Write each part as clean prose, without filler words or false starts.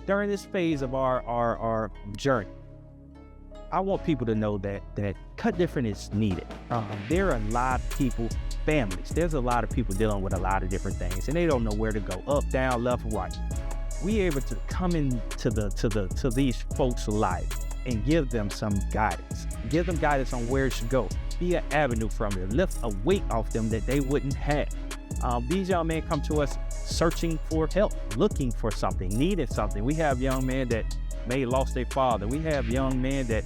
during this phase of our journey, I want people to know that Kut Different is needed. There are a lot of people, families. There's a lot of people dealing with a lot of different things, and they don't know where to go, up, down, left, right. We able to come into to these folks' life and give them some guidance. Give them guidance on where it should go. Be an avenue from it. Lift a weight off them that they wouldn't have. These young men come to us searching for help, looking for something, needing something. We have young men that may lost their father. We have young men that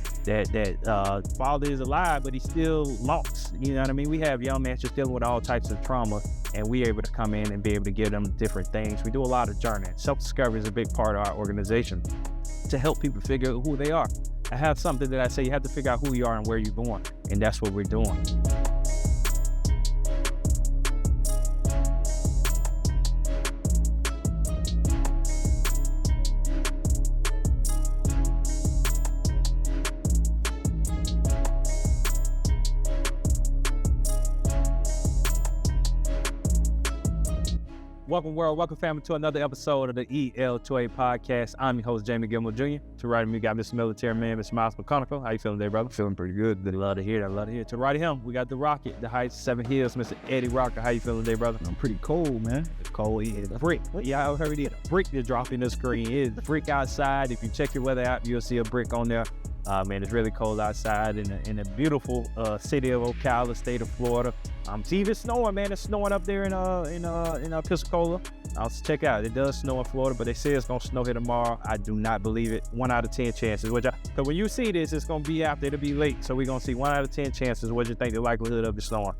father is alive, but he's still lost. You know what I mean? We have young men just dealing with all types of trauma, and we're able to come in and be able to give them different things. We do a lot of journeying. Self-discovery is a big part of our organization to help people figure out who they are. I have something that I say, you have to figure out who you are and where you're going, and that's what we're doing. Welcome, world. Welcome, family, to another episode of the EL2A Podcast. I'm your host, Jamie Gilmore Jr. To right of me, we got Mr. Military Man, Mr. Miles McConical. How you feeling today, brother? Feeling pretty good. Love to hear that. Love to hear it. To right of him, we got the Rocket, the Heights, 7 Hills, Mr. Eddie Rocker. How you feeling today, brother? I'm pretty cold, man. It's cold. Yeah, it's a brick. Yeah, I heard it. A brick is dropping the screen. It's a brick outside. If you check your weather app, you'll see a brick on there. Man, it's really cold outside in a beautiful city of Ocala, state of Florida. It's even snowing, man. It's snowing up there in Pensacola. I'll check out. It does snow in Florida, but they say it's gonna snow here tomorrow. I do not believe it. 1 out of 10 chances. Because when you see this, it's gonna be out there. It'll be late, so we're gonna see 1 out of 10 chances. What you think the likelihood of it snowing?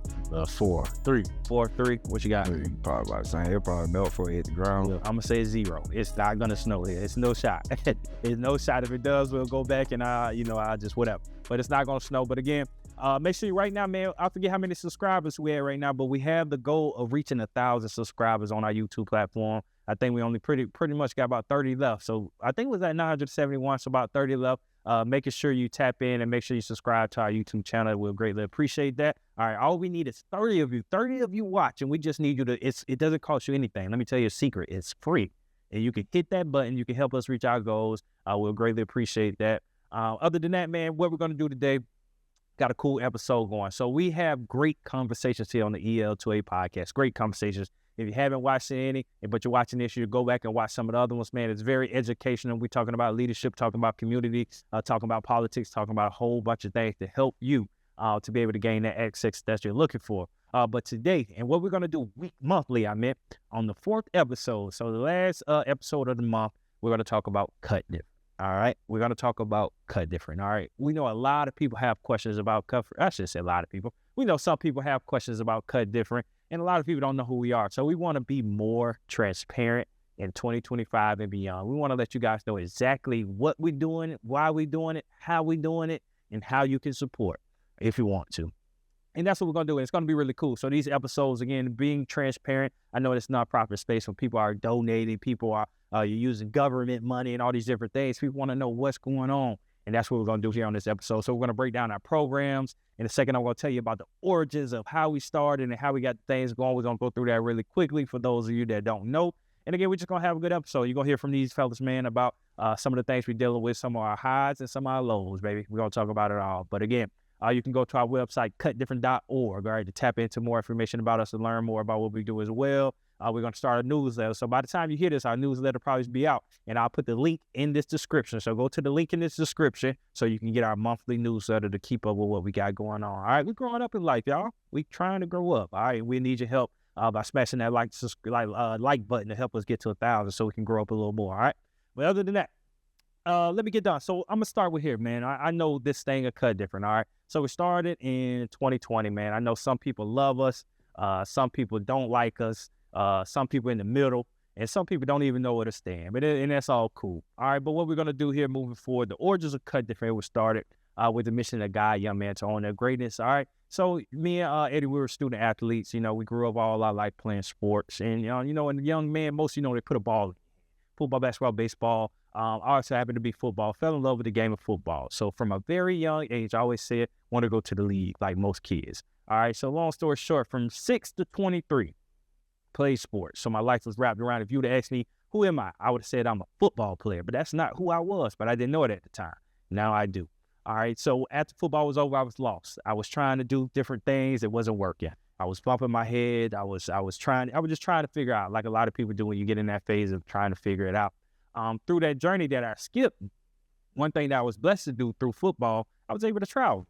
4, 3. 4, 3. What you got? Probably about the same. It'll probably melt before it hit the ground. I'm gonna say 0. It's not gonna snow here. It's no shot. It's no shot. If it does, we'll go back and I'll just whatever. But it's not gonna snow. But again, make sure right now, man, I forget how many subscribers we have right now, but we have the goal of reaching 1,000 subscribers on our YouTube platform. I think we only pretty much got about 30 left. So I think it was at 971, so about 30 left. Making sure you tap in and make sure you subscribe to our YouTube channel. We'll greatly appreciate that. All right, all we need is 30 of you. 30 of you watch, and we just need you to, it doesn't cost you anything. Let me tell you a secret. It's free. And you can hit that button. You can help us reach our goals. We'll greatly appreciate that. Other than that, man, what we're going to do today, got a cool episode going. So we have great conversations here on the EL2A Podcast. Great conversations. If you haven't watched any, but you're watching this, you go back and watch some of the other ones, man. It's very educational. We're talking about leadership, talking about community, talking about politics, talking about a whole bunch of things to help you to be able to gain that access that you're looking for. But today, and what we're going to do monthly, on the 4th episode, so the last episode of the month, we're going to talk about Kut Different. All right, we're going to talk about Kut Different. All right, we know a lot of people have questions about Kut. I should say a lot of people. We know some people have questions about Kut Different, and a lot of people don't know who we are. So we want to be more transparent in 2025 and beyond. We want to let you guys know exactly what we're doing, why we're doing it, how we're doing it, and how you can support if you want to. And that's what we're going to do. And it's going to be really cool. So these episodes, again, being transparent. I know it's nonprofit space when people are donating, people are you're using government money and all these different things. People want to know what's going on. And that's what we're going to do here on this episode. So we're going to break down our programs. In a second, I'm going to tell you about the origins of how we started and how we got things going. We're going to go through that really quickly for those of you that don't know. And again, we're just going to have a good episode. You're going to hear from these fellas, man, about some of the things we're dealing with, some of our highs and some of our lows, baby. We're going to talk about it all. But again, you can go to our website, kutdifferent.org, all right, to tap into more information about us and learn more about what we do as well. We're going to start a newsletter. So by the time you hear this, our newsletter will probably be out. And I'll put the link in this description. So go to the link in this description so you can get our monthly newsletter to keep up with what we got going on. All right, we're growing up in life, y'all. We trying to grow up. All right, we need your help by smashing that like button to help us get to 1,000 so we can grow up a little more. All right. But other than that, let me get done. So I'm going to start with here, man. I know this thing a Kut Different, all right? So we started in 2020, man. I know some people love us. Some people don't like us. Some people in the middle. And some people don't even know where to stand. And that's all cool. All right, but what we're going to do here moving forward, the origins of Kut Different was started with the mission of guide young man to own their greatness, all right? So me and Eddie, we were student athletes. You know, we grew up all our life playing sports. And, and a young man, most, they put a ball in. Football, basketball, baseball. I also happened to be football. Fell in love with the game of football. So from a very young age, I always said, want to go to the league like most kids. All right, so long story short, from 6 to 23, played sports. So my life was wrapped around. If you would have asked me Who am I? I would have said I'm a football player, but that's not who I was, but I didn't know it at the time. Now I do. All right, so after football was over, I was lost. I was trying to do different things. It wasn't working. I was bumping my head. I was just trying to figure out, like a lot of people do when you get in that phase of trying to figure it out. Through that journey that I skipped, one thing that I was blessed to do through football, I was able to travel.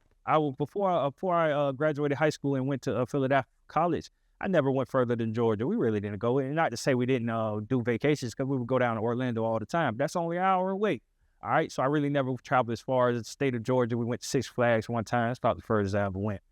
Before I graduated high school and went to Philadelphia College, I never went further than Georgia. We really didn't go. And not to say we didn't do vacations, because we would go down to Orlando all the time. That's only an hour away. All right, so I really never traveled as far as the state of Georgia. We went to Six Flags one time. That's about the furthest I ever went.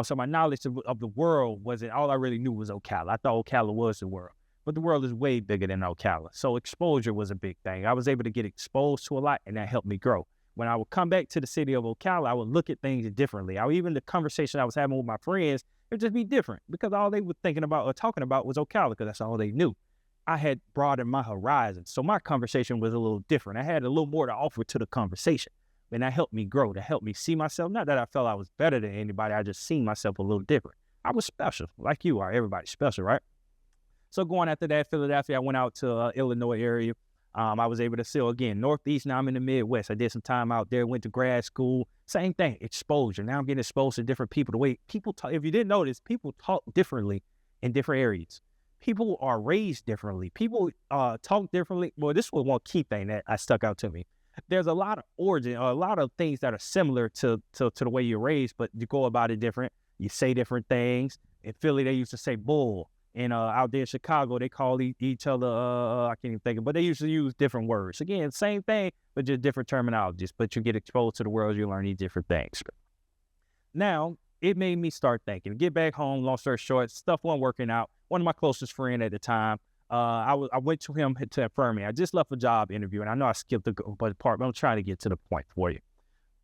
So my knowledge of the world wasn't, all I really knew was Ocala. I thought Ocala was the world, but the world is way bigger than Ocala. So exposure was a big thing. I was able to get exposed to a lot, and that helped me grow. When I would come back to the city of Ocala, I would look at things differently. Even the conversation I was having with my friends, it would just be different, because all they were thinking about or talking about was Ocala, because that's all they knew. I had broadened my horizon, so my conversation was a little different. I had a little more to offer to the conversation, and that helped me grow. That helped me see myself. Not that I felt I was better than anybody. I just seen myself a little different. I was special, like you are. Everybody's special, right? So going after that, Philadelphia, I went out to Illinois area. I was able to still, again, Northeast. Now I'm in the Midwest. I did some time out there, went to grad school. Same thing, exposure. Now I'm getting exposed to different people. The way people talk, if you didn't notice, people talk differently in different areas. People are raised differently. People talk differently. Well, this was one key thing that stuck out to me. There's a lot of origin, a lot of things that are similar to the way you're raised, but you go about it different. You say different things. In Philly, they used to say bull. And out there in Chicago, they call each other, I can't even think of it, but they used to use different words. Again, same thing, but just different terminologies. But you get exposed to the world, you learn these different things. Now, it made me start thinking. Get back home, long story short, stuff wasn't working out. One of my closest friends at the time, I went to him to affirm me. I just left a job interview, and I know I skipped the part, but I'm trying to get to the point for you.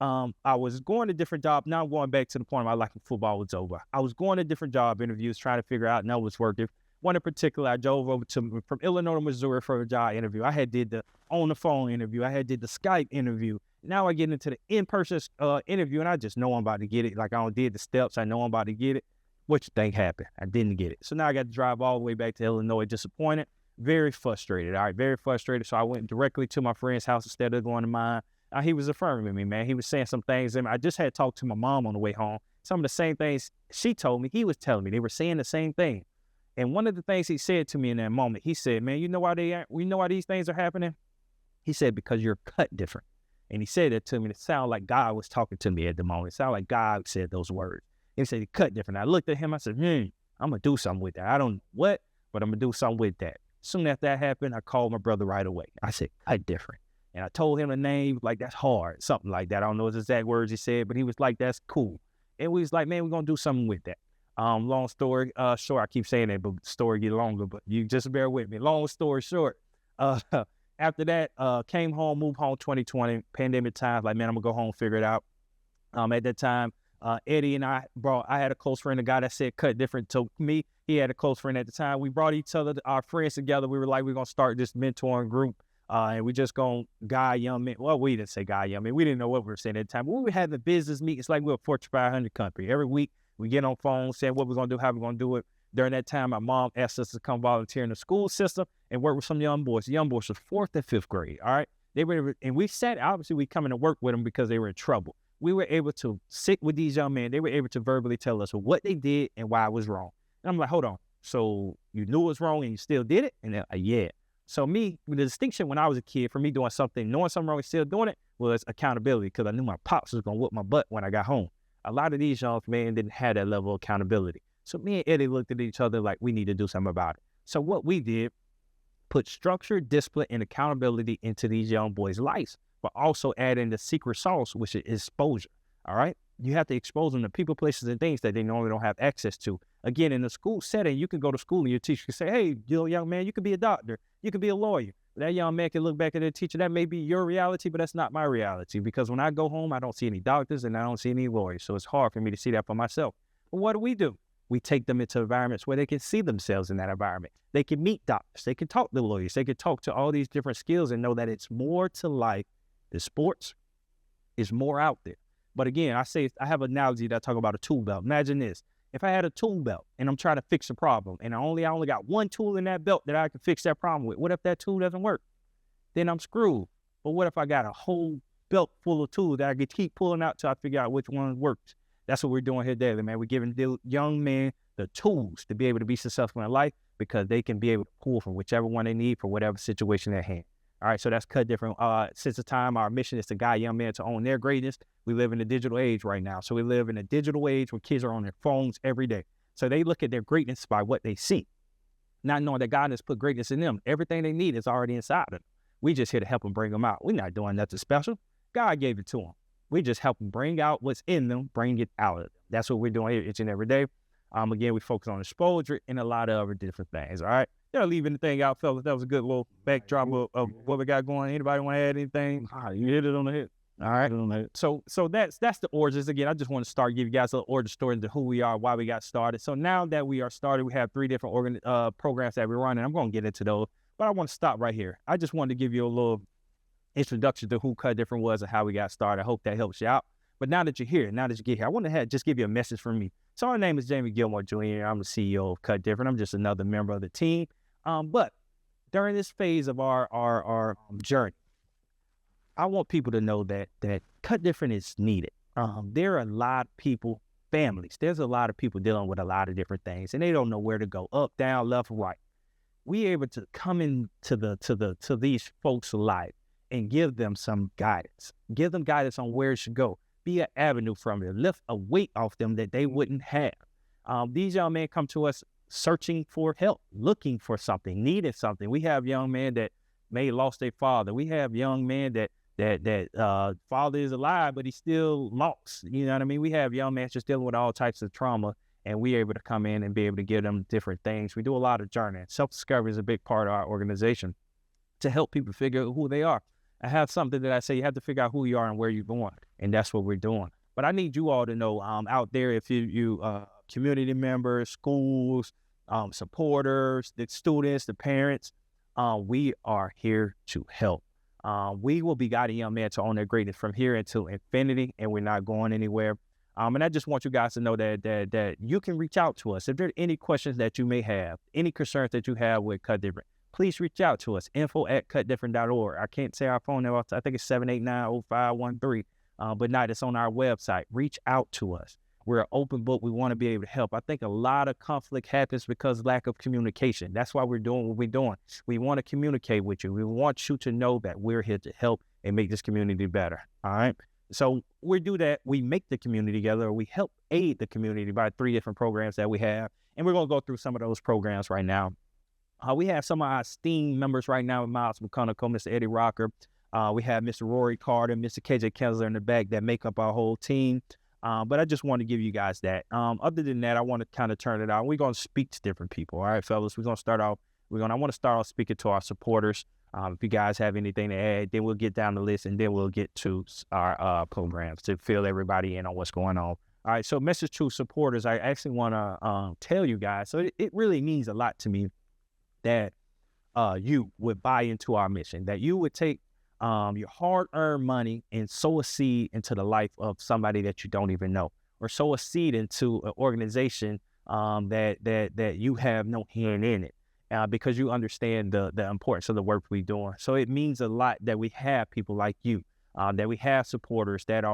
I was going to different jobs. Now I'm going back to the point where I like football was over. I was going to different job interviews, trying to figure out, no, what's working. One in particular, I drove over from Illinois to Missouri for a job interview. I had did the on the phone interview. I had did the Skype interview. Now I get into the in-person interview, and I just know I'm about to get it. Like I did the steps. I know I'm about to get it. What you think happened? I didn't get it. So now I got to drive all the way back to Illinois, disappointed, very frustrated. All right, very frustrated. So I went directly to my friend's house instead of going to mine. He was affirming me, man. He was saying some things. And I just had talked to my mom on the way home. Some of the same things she told me, he was telling me. They were saying the same thing. And one of the things he said to me in that moment, he said, man, you know why these things are happening? He said, because you're cut different. And he said that to me. It sounded like God was talking to me at the moment. It sounded like God said those words. He said, he cut different. I looked at him. I said, I'm going to do something with that. I don't know what, but I'm going to do something with that. Soon after that happened, I called my brother right away. I said, cut different. And I told him the name, like, that's hard, something like that. I don't know his exact words he said, but he was like, that's cool. And we was like, man, we're going to do something with that. Long story short, I keep saying that, but the story get longer, but you just bear with me. Long story short, after that, came home, moved home 2020, pandemic times, like, man, I'm going to go home, figure it out. At that time, Eddie and I had a close friend, a guy that said cut different to me. He had a close friend at the time. We brought our friends together. We were like, we're going to start this mentoring group. And we just going to guide young men. Well, we didn't say guide young men. We didn't know what we were saying at the time. But we were having business meetings like we're a Fortune 500 company. Every week, we get on phones saying what we're going to do, how we're going to do it. During that time, my mom asked us to come volunteer in the school system and work with some young boys. The young boys were 4th and 5th grade, all right? And we sat, obviously, we come in to work with them because they were in trouble. We were able to sit with these young men. They were able to verbally tell us what they did and why it was wrong. And I'm like, hold on. So you knew it was wrong and you still did it? And they're like, yeah. So the distinction when I was a kid for me doing something, knowing something wrong and still doing it was accountability, because I knew my pops was going to whoop my butt when I got home. A lot of these young men didn't have that level of accountability. So me and Eddie looked at each other like we need to do something about it. So what we did, put structure, discipline, and accountability into these young boys' lives, but also add in the secret sauce, which is exposure, all right? You have to expose them to people, places, and things that they normally don't have access to. Again, in the school setting, you can go to school and your teacher can say, hey, young man, you could be a doctor. You could be a lawyer. That young man can look back at their teacher. That may be your reality, but that's not my reality, because when I go home, I don't see any doctors and I don't see any lawyers. So it's hard for me to see that for myself. But what do? We take them into environments where they can see themselves in that environment. They can meet doctors. They can talk to lawyers. They can talk to all these different skills and know that it's more to life than sports. Is more out there. But again, I have an analogy that I talk about a tool belt. Imagine this. If I had a tool belt and I'm trying to fix a problem and I only got one tool in that belt that I can fix that problem with, what if that tool doesn't work? Then I'm screwed. But what if I got a whole belt full of tools that I could keep pulling out till I figure out which one works? That's what we're doing here daily, man. We're giving the young men the tools to be able to be successful in life because they can be able to pull from whichever one they need for whatever situation at hand. All right, so that's Cut Different. Since the time our mission is to guide young men to own their greatness, we live in a digital age right now. So we live in a digital age where kids are on their phones every day. So they look at their greatness by what they see, not knowing that God has put greatness in them. Everything they need is already inside of them. We just here to help them bring them out. We're not doing nothing special. God gave it to them. We just help them bring out what's in them, bring it out of them. That's what we're doing here each and every day. Again, we focus on exposure and a lot of other different things, all right? They'll leave anything out, fellas. That was a good little backdrop of what we got going. Anybody want to add anything? You hit it on the head. All right. So that's the origins. Again, I just want to give you guys a little origin story into who we are, why we got started. So now that we are started, we have 3 different programs that we run, and I'm going to get into those. But I want to stop right here. I just wanted to give you a little introduction to who Cut Different was and how we got started. I hope that helps you out. But now that you're here, now that you get here, I want to just give you a message from me. So my name is Jamie Gilmore Jr. I'm the CEO of Kut Different. I'm just another member of the team. But during this phase of our journey, I want people to know that Kut Different is needed. There are a lot of people, families. There's a lot of people dealing with a lot of different things, and they don't know where to go, up, down, left, right. We able to come into these folks' life and give them some guidance. Give them guidance on where it should go. Be an avenue from it. Lift a weight off them that they wouldn't have. These young men come to us searching for help, looking for something, needing something. We have young men that may lost their father. We have young men that father is alive, but he's still lost. You know what I mean? We have young men just dealing with all types of trauma, and we're able to come in and be able to give them different things. We do a lot of journeying. Self-discovery is a big part of our organization to help people figure out who they are. I have something that I say, you have to figure out who you are and where you're going, and that's what we're doing. But I need you all to know out there, if you community members, schools, supporters, the students, the parents, we are here to help. We will be guiding young men to own their greatness from here until infinity, and we're not going anywhere. And I just want you guys to know that you can reach out to us. If there are any questions that you may have, any concerns that you have with Kut Different, please reach out to us, info@kutdifferent.org. I can't say our phone number. I think it's 789-0513, but not, it's on our website. Reach out to us. We're an open book. We want to be able to help. I think a lot of conflict happens because of lack of communication. That's why we're doing what we're doing. We want to communicate with you. We want you to know that we're here to help and make this community better, all right? So we do that. We make the community together. We help aid the community by 3 different programs that we have, and we're going to go through some of those programs right now. We have some of our esteemed members right now, Miles McConaughey, Mr. Eddie Rocker. We have Mr. Rory Carter, Mr. KJ Kensler in the back that make up our whole team. But I just want to give you guys that. Other than that, I want to kind of turn it out. We're going to speak to different people. All right, fellas, we're going to start out. I want to start off speaking to our supporters. If you guys have anything to add, then we'll get down the list, and then we'll get to our programs to fill everybody in on what's going on. All right, so message to supporters, I actually want to tell you guys, so it really means a lot to me that you would buy into our mission, that you would take your hard-earned money and sow a seed into the life of somebody that you don't even know, or sow a seed into an organization that you have no hand in it, because you understand the importance of the work we're doing. So it means a lot that we have people like you, that we have supporters that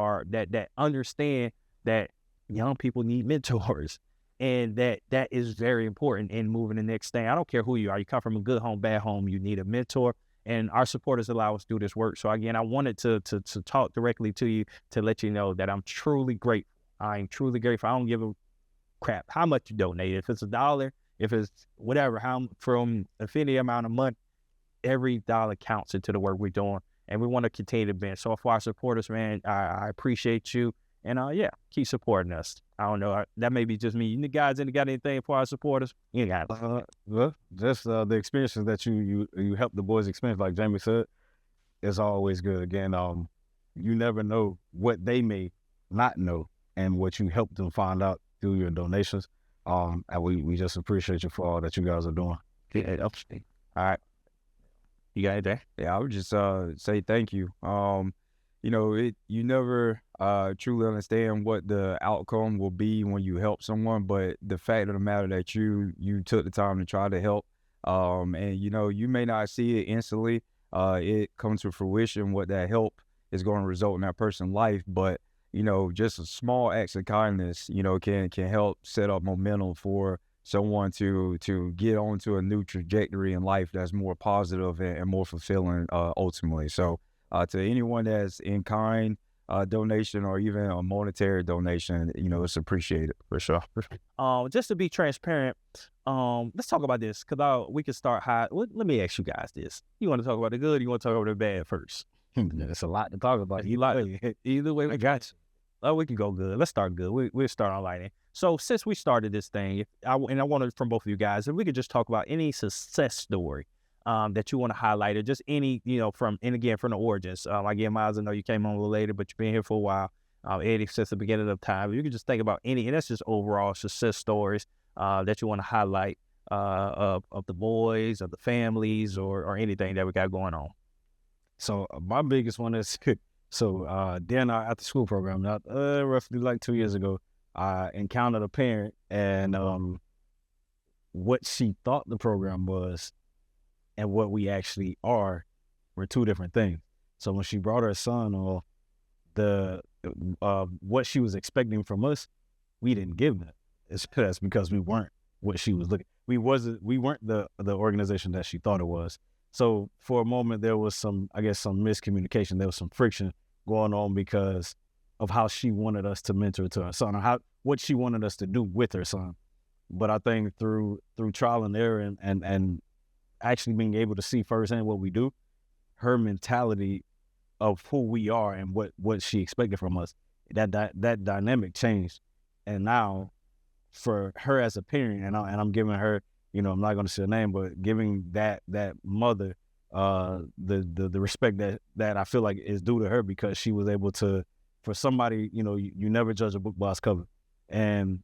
understand that young people need mentors. And that is very important in moving the next thing. I don't care who you are. You come from a good home, bad home, you need a mentor. And our supporters allow us to do this work. So again, I wanted to talk directly to you to let you know that I'm truly grateful. I'm truly grateful. I don't give a crap how much you donate. If it's $1, if it's whatever, from infinity amount of money, every dollar counts into the work we're doing. And we want to continue to be. So for our supporters, man, I appreciate you. And yeah, keep supporting us. I don't know. That may be just me. You guys ain't got anything for our supporters? You got it. Well, just the experiences that you help the boys experience, like Jamie said, is always good. Again, you never know what they may not know and what you help them find out through your donations. And we just appreciate you for all that you guys are doing. Yeah, all right. You got anything? Yeah, I would just say thank you. you never truly understand what the outcome will be when you help someone, but the fact of the matter that you took the time to try to help, and you may not see it instantly, it comes to fruition what that help is going to result in that person's life, but just a small acts of kindness, can help set up momentum for someone to get onto a new trajectory in life that's more positive and more fulfilling ultimately. So to anyone that's in kind donation or even a monetary donation, it's appreciated for sure. Just to be transparent, let's talk about this because we can start high. Let me ask you guys this: you want to talk about the good? Or you want to talk about the bad first? There's a lot to talk about. Either way, we got you. Oh, we can go good. Let's start good. We'll start on lightning. So since we started this thing, I wanted from both of you guys, if we could just talk about any success story that you want to highlight, or just any, from the origins. Again, Miles, I know you came on a little later, but you've been here for a while. Eddie, since the beginning of time, you can just think about any, and that's just overall success stories that you want to highlight of the boys, of the families, or anything that we got going on. So my biggest one is, then our after school program, roughly like 2 years ago, I encountered a parent, and what she thought the program was and what we actually are were two different things. So when she brought her son on, what she was expecting from us, we didn't give that. That's because we weren't what she was looking. We weren't the organization that she thought it was. So for a moment there was some miscommunication. There was some friction going on because of how she wanted us to mentor to her son, or what she wanted us to do with her son. But I think through trial and error and actually being able to see firsthand what we do, her mentality of who we are and what she expected from us, that dynamic changed. And now for her as a parent, and I'm giving her, I'm not going to say her name, but giving that mother the respect that I feel like is due to her, because she was able to, for somebody, you never judge a book by its cover. And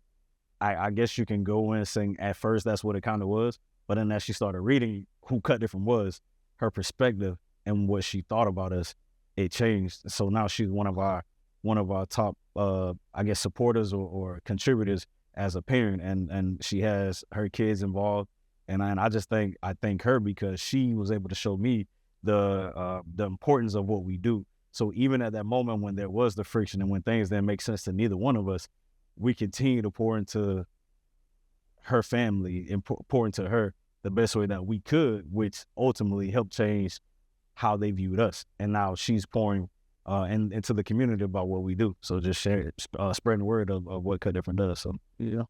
I guess you can go in saying at first that's what it kind of was, but then as she started reading who Kut Different was, her perspective and what she thought about us, it changed. So now she's one of our top, supporters or contributors as a parent, and she has her kids involved. And I thank her because she was able to show me the importance of what we do. So even at that moment when there was the friction and when things didn't make sense to neither one of us, we continue to pour into her family and pour into her the best way that we could, which ultimately helped change how they viewed us. And now she's pouring into the community about what we do. So just share it, spreading the word of what Kut Different does. So, How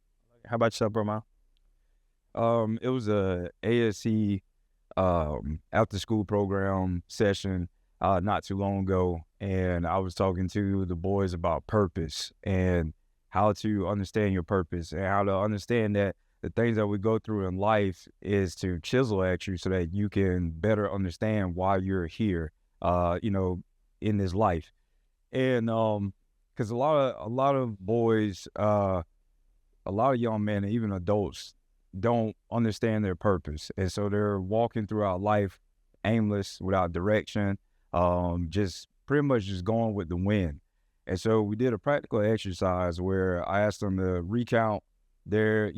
about yourself, bro, man? It was a ASC after school program session not too long ago, and I was talking to the boys about purpose and how to understand your purpose and how to understand that the things that we go through in life is to chisel at you so that you can better understand why you're here, in this life. And because a lot of boys, a lot of young men and even adults don't understand their purpose, and so they're walking throughout life aimless, without direction, just pretty much just going with the wind. And so we did a practical exercise where I asked them to recount their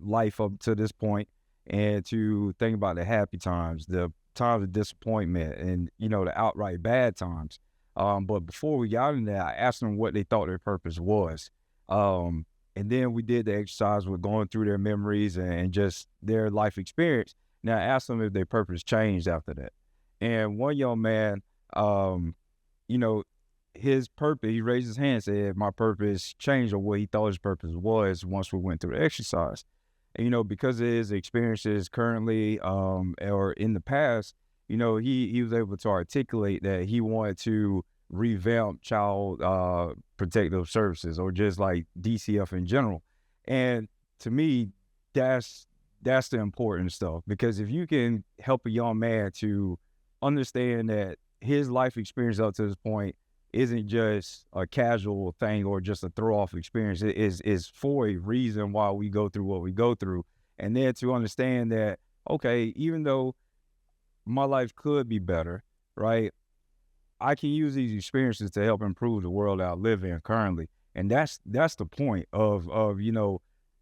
life up to this point and to think about the happy times, the times of disappointment, and the outright bad times. But before we got into that, I asked them what they thought their purpose was. And then we did the exercise with going through their memories and just their life experience. Now I asked them if their purpose changed after that. And one young man, his purpose, he raised his hand and said, my purpose changed, or what he thought his purpose was once we went through the exercise. And, because of his experiences currently or in the past, he was able to articulate that he wanted to revamp child protective services, or just like DCF in general. And to me, that's the important stuff, because if you can help a young man to understand that his life experience up to this point isn't just a casual thing or just a throw-off experience, it is for a reason why we go through what we go through. And then to understand that, okay, even though my life could be better, right, I can use these experiences to help improve the world I live in currently. And that's the point of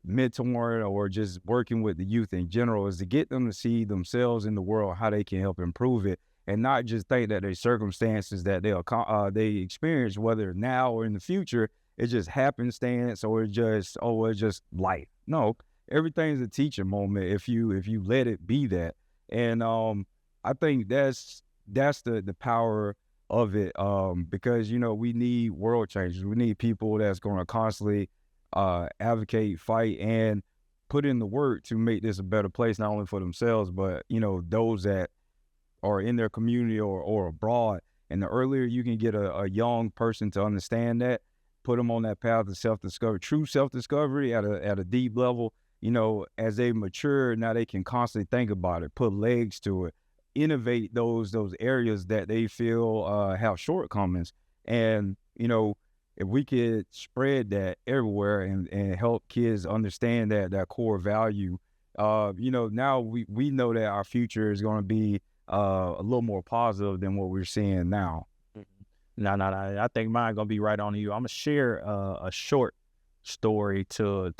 mentoring or just working with the youth in general, is to get them to see themselves in the world, how they can help improve it, and not just think that their circumstances that they experience, whether now or in the future, it's just happenstance or it's just life. No, everything's a teaching moment if you let it be that. And I think that's the power of it, because we need world changers. We need people that's going to constantly advocate, fight, and put in the work to make this a better place, not only for themselves, but those that are in their community or abroad. And the earlier you can get a young person to understand that, put them on that path of self-discovery, true self-discovery at a deep level, as they mature, now they can constantly think about it, put legs to it, innovate those areas that they feel have shortcomings. And if we could spread that everywhere and help kids understand that core value, now we know that our future is going to be a little more positive than what we're seeing now. No. I think mine gonna be right on you. I'm gonna share a short story to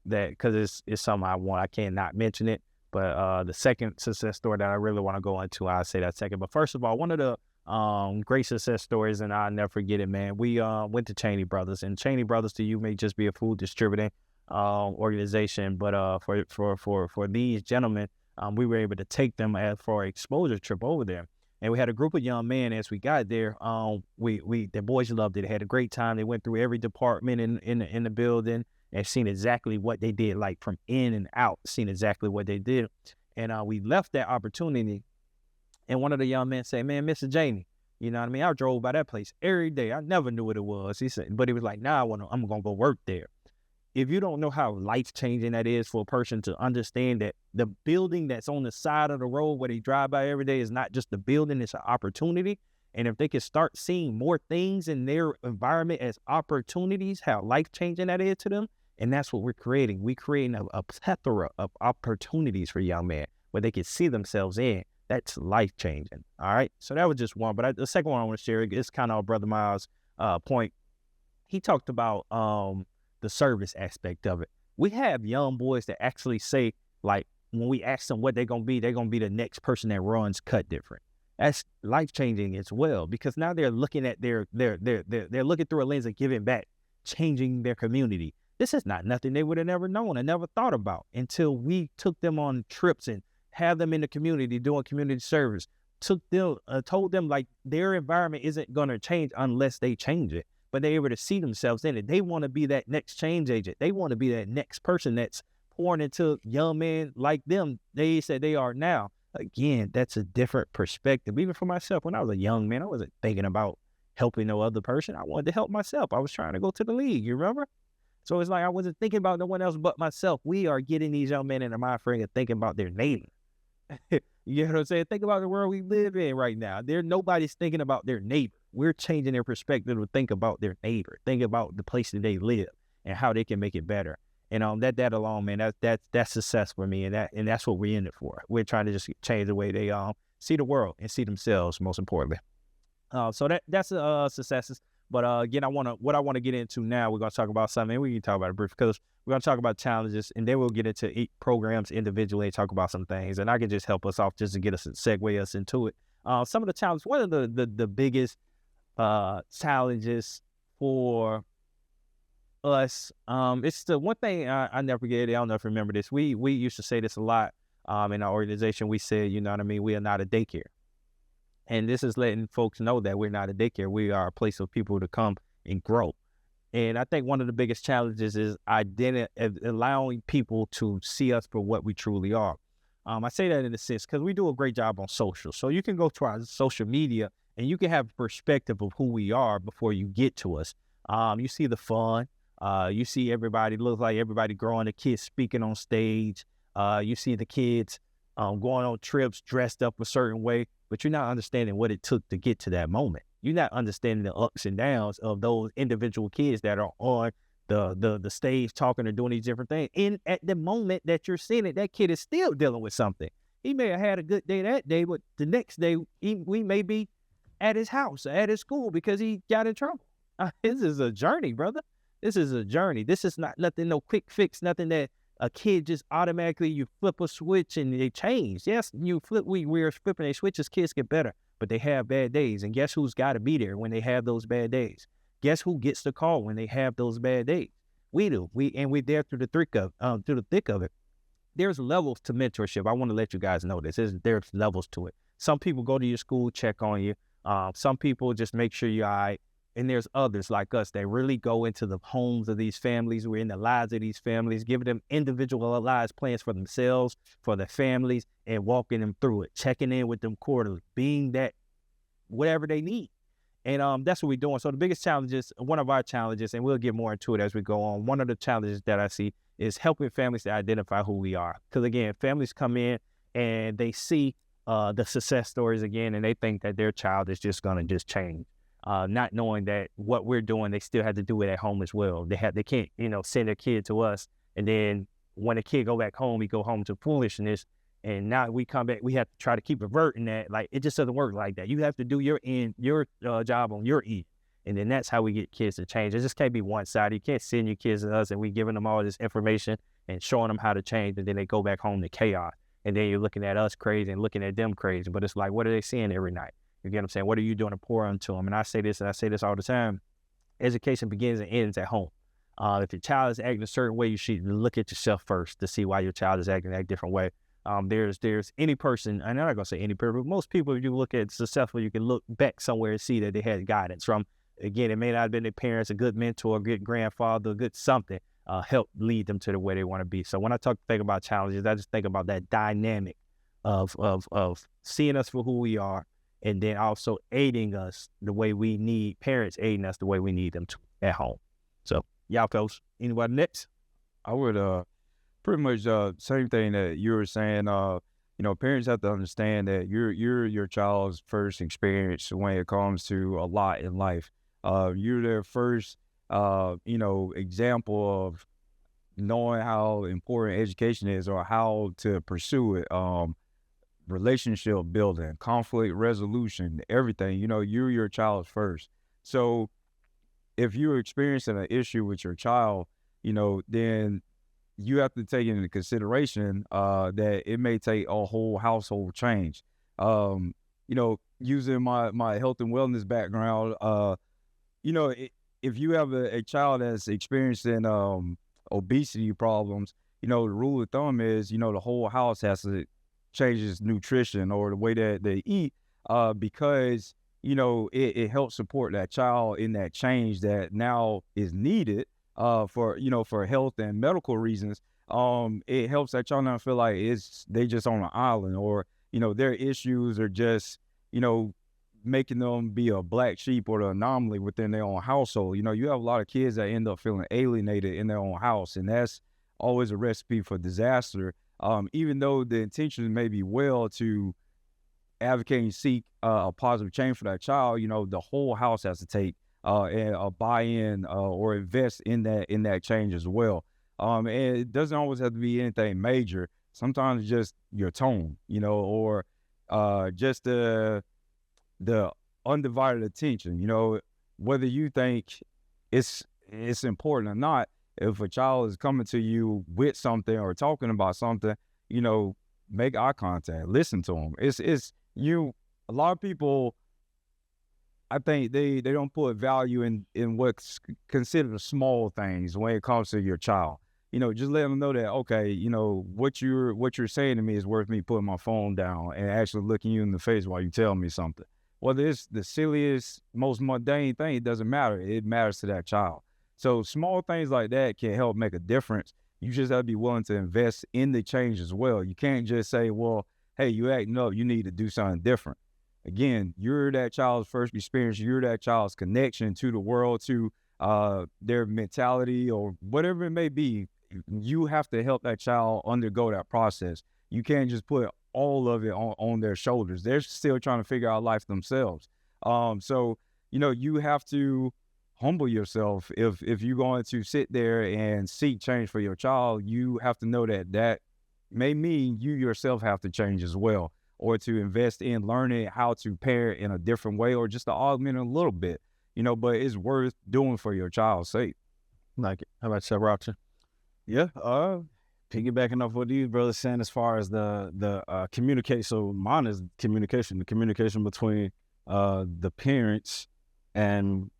that, because it's something I cannot mention it. But the second success story that I really want to go into, I'll say that second. But first of all, one of the great success stories, and I'll never forget it, man. We went to Cheney Brothers, and Cheney Brothers to you may just be a food distributing organization, but for these gentlemen, we were able to take them for an exposure trip over there. And we had a group of young men. As we got there, the boys loved it. They had a great time. They went through every department in the building and seen exactly what they did, like from in and out, seen exactly what they did. And we left that opportunity. And one of the young men said, "Man, Mr. Jamie, you know what I mean? I drove by that place every day. I never knew what it was." He said, but he was like, "Nah, I'm going to go work there." If you don't know how life-changing that is for a person to understand that the building that's on the side of the road where they drive by every day is not just the building, it's an opportunity. And if they can start seeing more things in their environment as opportunities, how life-changing that is to them, and that's what we're creating. We're creating a plethora of opportunities for young men where they can see themselves in. That's life-changing, all right? So that was just one. But the second one I want to share is kind of Brother Miles' point. He talked about the service aspect of it. We have young boys that actually say, like, when we ask them what they're going to be the next person that runs Kut Different. That's life-changing as well, because now they're looking at they're looking through a lens of giving back, changing their community. This is not nothing they would have never known and never thought about until we took them on trips and have them in the community doing community service. Told them like their environment isn't going to change unless they change it, but they're able to see themselves in it. They want to be that next change agent. They want to be that next person that's pouring into young men like them. They said they are now. Again, that's a different perspective. Even for myself, when I was a young man, I wasn't thinking about helping no other person. I wanted to help myself. I was trying to go to the league, you remember? So it's like I wasn't thinking about no one else but myself. We are getting these young men in the mind frame of thinking about their neighbor. You know what I'm saying? Think about the world we live in right now. Nobody's thinking about their neighbor. We're changing their perspective to think about their neighbor, think about the place that they live and how they can make it better. And that alone, man, that's success for me, and that's what we're in it for. We're trying to just change the way they see the world and see themselves, most importantly. So that's successes. But again, what I want to get into now, we're going to talk about something, and we can talk about it briefly, because we're going to talk about challenges, and then we'll get into each programs individually and talk about some things. And I can just help us off just to get us segue us into it. Some of the challenges, one of the biggest challenges for us, it's the one thing I never forget. I don't know if you remember this. We used to say this a lot in our organization. We said, you know what I mean, we are not a daycare. And this is letting folks know that we're not a daycare. We are a place for people to come and grow. And I think one of the biggest challenges is allowing people to see us for what we truly are. I say that in a sense because we do a great job on social. So you can go to our social media and you can have a perspective of who we are before you get to us. You see the fun. You see everybody, looks like everybody growing, the kids speaking on stage. You see the kids going on trips dressed up a certain way, but you're not understanding what it took to get to that moment. You're not understanding the ups and downs of those individual kids that are on the stage talking or doing these different things. And at the moment that you're seeing it, that kid is still dealing with something. He may have had a good day that day, but the next day we may be at his house, at his school, because he got in trouble. This is a journey, brother. This is a journey. This is not nothing, no quick fix, nothing that a kid just automatically, you flip a switch and they change. Yes, we're flipping a switch as kids get better, but they have bad days. And guess who's got to be there when they have those bad days? Guess who gets the call when they have those bad days? We do. We're there through the thick of it. There's levels to mentorship. I want to let you guys know this. There's levels to it. Some people go to your school, check on you. Some people just make sure you're all right. And there's others like us that really go into the homes of these families. We're in the lives of these families, giving them individualized plans for themselves, for their families, and walking them through it, checking in with them quarterly, being that whatever they need. And that's what we're doing. So the biggest challenges, one of our challenges, and we'll get more into it as we go on, one of the challenges that I see is helping families to identify who we are. Because again, families come in and they see the success stories again, and they think that their child is just going to just change. Not knowing that what we're doing, they still have to do it at home as well. They can't, send their kid to us. And then when a kid go back home, we go home to foolishness. And now we come back, we have to try to keep reverting that. Like, it just doesn't work like that. You have to do your job on your end. And then that's how we get kids to change. It just can't be one-sided. You can't send your kids to us and we giving them all this information and showing them how to change. And then they go back home to chaos. And then you're looking at us crazy and looking at them crazy. But it's like, what are they seeing every night? You get what I'm saying? What are you doing to pour into them? And I say this all the time. Education begins and ends at home. If your child is acting a certain way, you should look at yourself first to see why your child is acting that different way. There's any person, and I'm not going to say any person, but most people, if you look at successful, you can look back somewhere and see that they had guidance from, again, it may not have been their parents, a good mentor, a good grandfather, a good something, help lead them to the way they want to be. So when I think about challenges, I just think about that dynamic of seeing us for who we are, and then also aiding us the way we need, parents aiding us the way we need them to at home. So, y'all folks, anybody next? I would pretty much same thing that you were saying. Parents have to understand that you're your child's first experience when it comes to a lot in life. You're their first example of knowing how important education is or how to pursue it. Relationship building, conflict resolution, everything. You're your child's first. So if you're experiencing an issue with your child, then you have to take into consideration that it may take a whole household change. Using my health and wellness background, if you have a child that's experiencing obesity problems, the rule of thumb is, the whole house has to change its nutrition or the way that they eat, because, it helps support that child in that change that now is needed for health and medical reasons. It helps that child not feel like they just on an island, or, their issues are just, making them be a black sheep or the anomaly within their own household. You have a lot of kids that end up feeling alienated in their own house, and that's always a recipe for disaster. Even though the intention may be well to advocate and seek a positive change for that child, the whole house has to take a buy-in or invest in that change as well. And it doesn't always have to be anything major. Sometimes just your tone, or just the undivided attention. Whether you think it's important or not. If a child is coming to you with something or talking about something, make eye contact, listen to them. A lot of people, I think they don't put value in what's considered small things when it comes to your child. Just let them know that, okay, what you're saying to me is worth me putting my phone down and actually looking you in the face while you tell me something. Whether it's the silliest, most mundane thing, it doesn't matter. It matters to that child. So small things like that can help make a difference. You just have to be willing to invest in the change as well. You can't just say, well, hey, you acting up, you need to do something different. Again, you're that child's first experience. You're that child's connection to the world, to their mentality or whatever it may be. You have to help that child undergo that process. You can't just put all of it on their shoulders. They're still trying to figure out life themselves. So, you have to humble yourself. If you're going to sit there and seek change for your child, you have to know that may mean you yourself have to change as well. or to invest in learning how to parent in a different way, or just to augment a little bit, but it's worth doing for your child's sake. Like it. How about you, Roger? Yeah, piggybacking off what these brothers saying as far as the communication. So mine is communication, the communication between the parents, and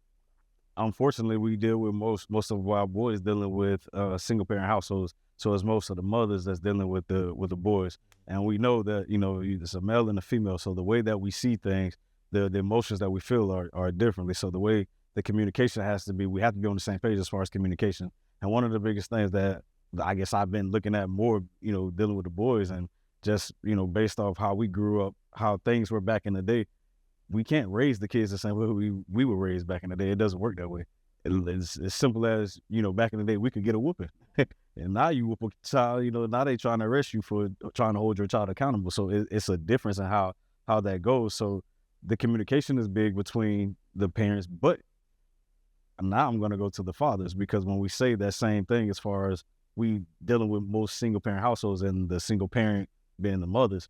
unfortunately we deal with most of our boys dealing with single parent households. So it's most of the mothers that's dealing with the boys. And we know that, it's a male and a female. So the way that we see things, the emotions that we feel are differently. So the way the communication has to be, we have to be on the same page as far as communication. And one of the biggest things that I guess I've been looking at more, dealing with the boys, and just, based off how we grew up, how things were back in the day, we can't raise the kids the same way we were raised back in the day. It doesn't work that way. It's as simple as, back in the day, we could get a whooping. And now you whoop a child, now they trying to arrest you for trying to hold your child accountable. So it's a difference in how that goes. So the communication is big between the parents, but now I'm going to go to the fathers, because when we say that same thing, as far as we dealing with most single parent households and the single parent being the mothers,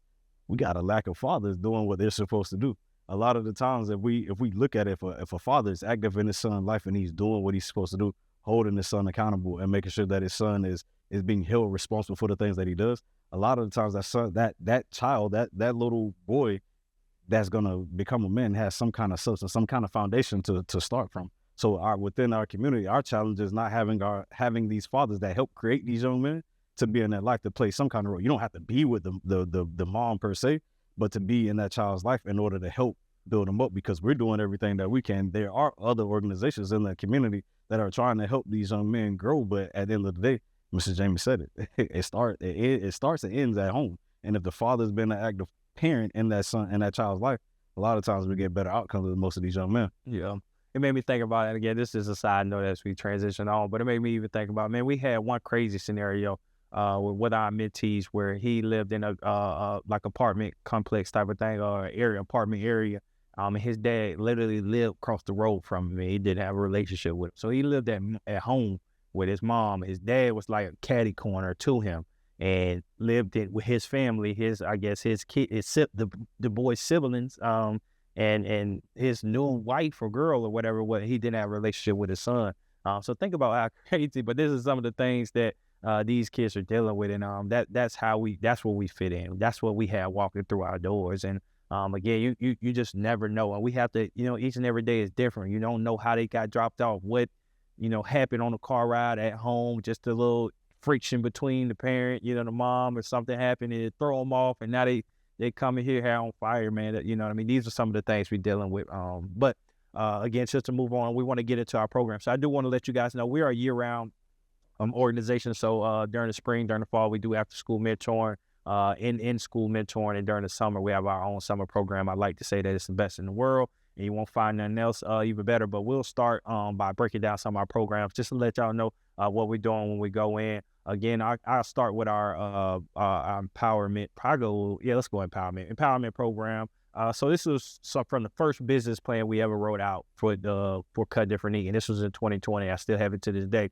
we got a lack of fathers doing what they're supposed to do. A lot of the times, if we look at it, if a father is active in his son's life and he's doing what he's supposed to do, holding his son accountable and making sure that his son is being held responsible for the things that he does, a lot of the times that child, that little boy that's gonna become a man has some kind of substance, some kind of foundation to start from. So within our community, our challenge is not having these fathers that help create these young men to be in that life, to play some kind of role. You don't have to be with the mom per se, but to be in that child's life in order to help build them up, because we're doing everything that we can. There are other organizations in the community that are trying to help these young men grow, but at the end of the day, Mr. Jamie said it, it starts and ends at home. And if the father's been an active parent in that son and that child's life, a lot of times we get better outcomes with most of these young men. Yeah. It made me think about it. Again, this is a side note as we transition on, but it made me even think about, man, we had one crazy scenario with our mentees where he lived in a like apartment complex type of thing, or apartment area. And his dad literally lived across the road from him. He didn't have a relationship with him. So he lived at home with his mom. His dad was like a catty corner to him, and lived with his family, his kid, the boy's siblings, and his new wife or girl or whatever. He didn't have a relationship with his son. So think about how crazy. But this is some of the things that these kids are dealing with, and that's where we fit in. That's what we have walking through our doors. And again, you just never know, and we have to, each and every day is different. You don't know how they got dropped off, what happened on the car ride at home, just a little friction between the parent, the mom, or something happened and it throw them off, and now they come in here on fire, man. That, what I mean? These are some of the things we're dealing with. But again, just to move on, we want to get into our program. So I do want to let you guys know we are a year-round organization. So during the spring, during the fall, we do after-school mentoring, in-school mentoring, and during the summer, we have our own summer program. I like to say that it's the best in the world, and you won't find nothing else even better. But we'll start by breaking down some of our programs, just to let y'all know what we're doing when we go in. Again, I'll start with our empowerment. Let's go empowerment program. So this was from the first business plan we ever wrote out for Kut Different, and this was in 2020. I still have it to this day.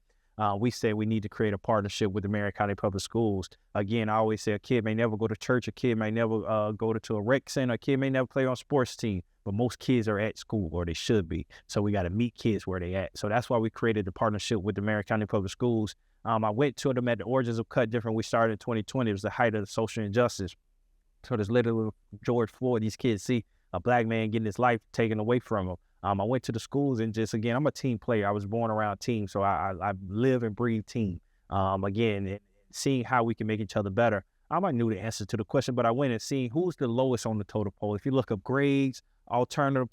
We said we need to create a partnership with the Marion County Public Schools. Again, I always say a kid may never go to church, a kid may never go to a rec center, a kid may never play on a sports team, but most kids are at school, or they should be. So we got to meet kids where they at. So that's why we created the partnership with the Marion County Public Schools. I went to them at the origins of Kut Different. We started in 2020. It was the height of the social injustice. So there's literally George Floyd. These kids see a black man getting his life taken away from him. I went to the schools, and just, again, I'm a team player. I was born around teams, so I live and breathe team. Again, seeing how we can make each other better. I might knew the answer to the question, but I went and seen who's the lowest on the totem pole. If you look up grades, alternative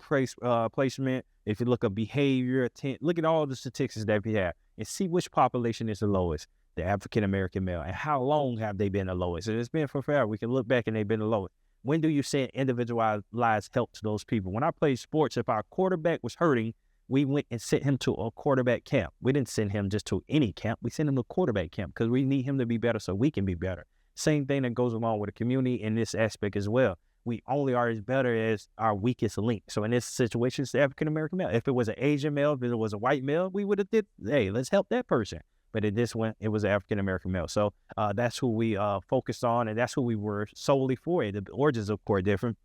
placement, if you look up behavior, look at all the statistics that we have, and see which population is the lowest, the African-American male, and how long have they been the lowest. And it's been for forever. We can look back and they've been the lowest. When do you send individualized help to those people? When I played sports, if our quarterback was hurting, we went and sent him to a quarterback camp. We didn't send him just to any camp. We sent him to a quarterback camp because we need him to be better so we can be better. Same thing that goes along with the community in this aspect as well. We only are as better as our weakest link. So in this situation, it's the African-American male. If it was an Asian male, if it was a white male, we would have let's help that person. but in this one, it was an African-American male. So that's who we focused on, and that's who we were solely for. The origins of Kut Different,